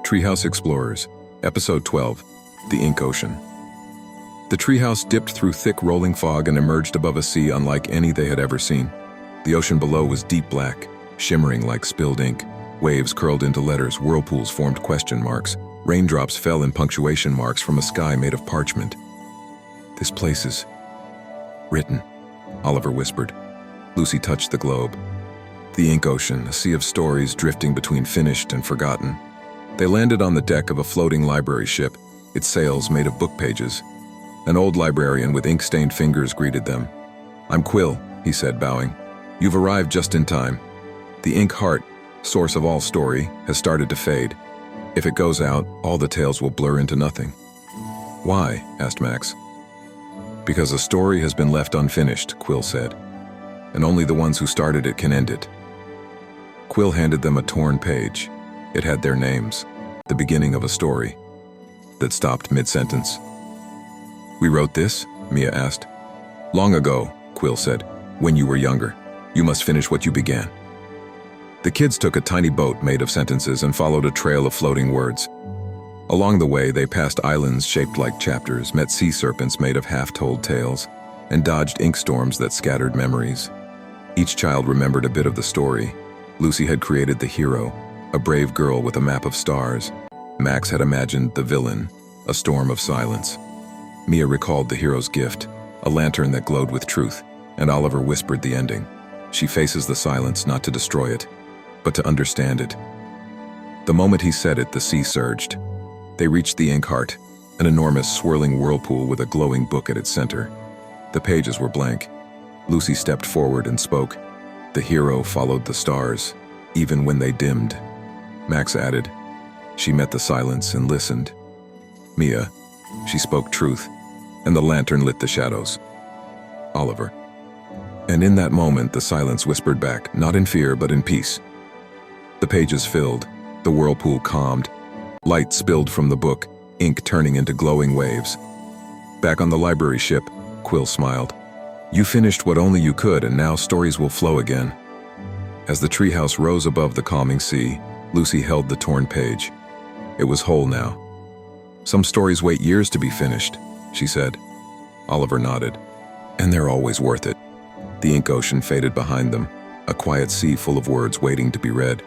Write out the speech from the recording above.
Treehouse Explorers, Episode 12, The Ink Ocean. The treehouse dipped through thick rolling fog and emerged above a sea unlike any they had ever seen. The ocean below was deep black, shimmering like spilled ink. Waves curled into letters, whirlpools formed question marks. Raindrops fell in punctuation marks from a sky made of parchment. "This place is written," Oliver whispered. Lucy touched the globe. The ink ocean, a sea of stories drifting between finished and forgotten. They landed on the deck of a floating library ship, its sails made of book pages. An old librarian with ink-stained fingers greeted them. "I'm Quill," he said, bowing. "You've arrived just in time. The Inkheart, source of all story, has started to fade. If it goes out, all the tales will blur into nothing." "Why?" asked Max. "Because a story has been left unfinished," Quill said, "and only the ones who started it can end it." Quill handed them a torn page. It had their names, the beginning of a story that stopped mid-sentence. "We wrote this?" Mia asked. "Long ago," Quill said, "when you were younger. You must finish what you began." The kids took a tiny boat made of sentences and followed a trail of floating words. Along the way, they passed islands shaped like chapters, met sea-serpents made of half-told tales, and dodged inkstorms that scattered memories. Each child remembered a bit of the story. Lucy had created the hero, a brave girl with a map of stars. Max had imagined the villain, a storm of silence. Mia recalled the hero's gift, a lantern that glowed with truth, and Oliver whispered the ending. She faces the silence not to destroy it, but to understand it. The moment he said it, the sea surged. They reached the Inkheart, an enormous swirling whirlpool with a glowing book at its center. The pages were blank. Lucy stepped forward and spoke. The hero followed the stars, even when they dimmed. Max added. She met the silence and listened. Mia, she spoke truth, and the lantern lit the shadows. Oliver. And in that moment, the silence whispered back, not in fear, but in peace. The pages filled, the whirlpool calmed. Light spilled from the book, ink turning into glowing waves. Back on the library ship, Quill smiled. "You finished what only you could, and now stories will flow again." As the treehouse rose above the calming sea, Lucy held the torn page. It was whole now. "Some stories wait years to be finished," she said. Oliver nodded. "And they're always worth it." The ink ocean faded behind them, a quiet sea full of words waiting to be read.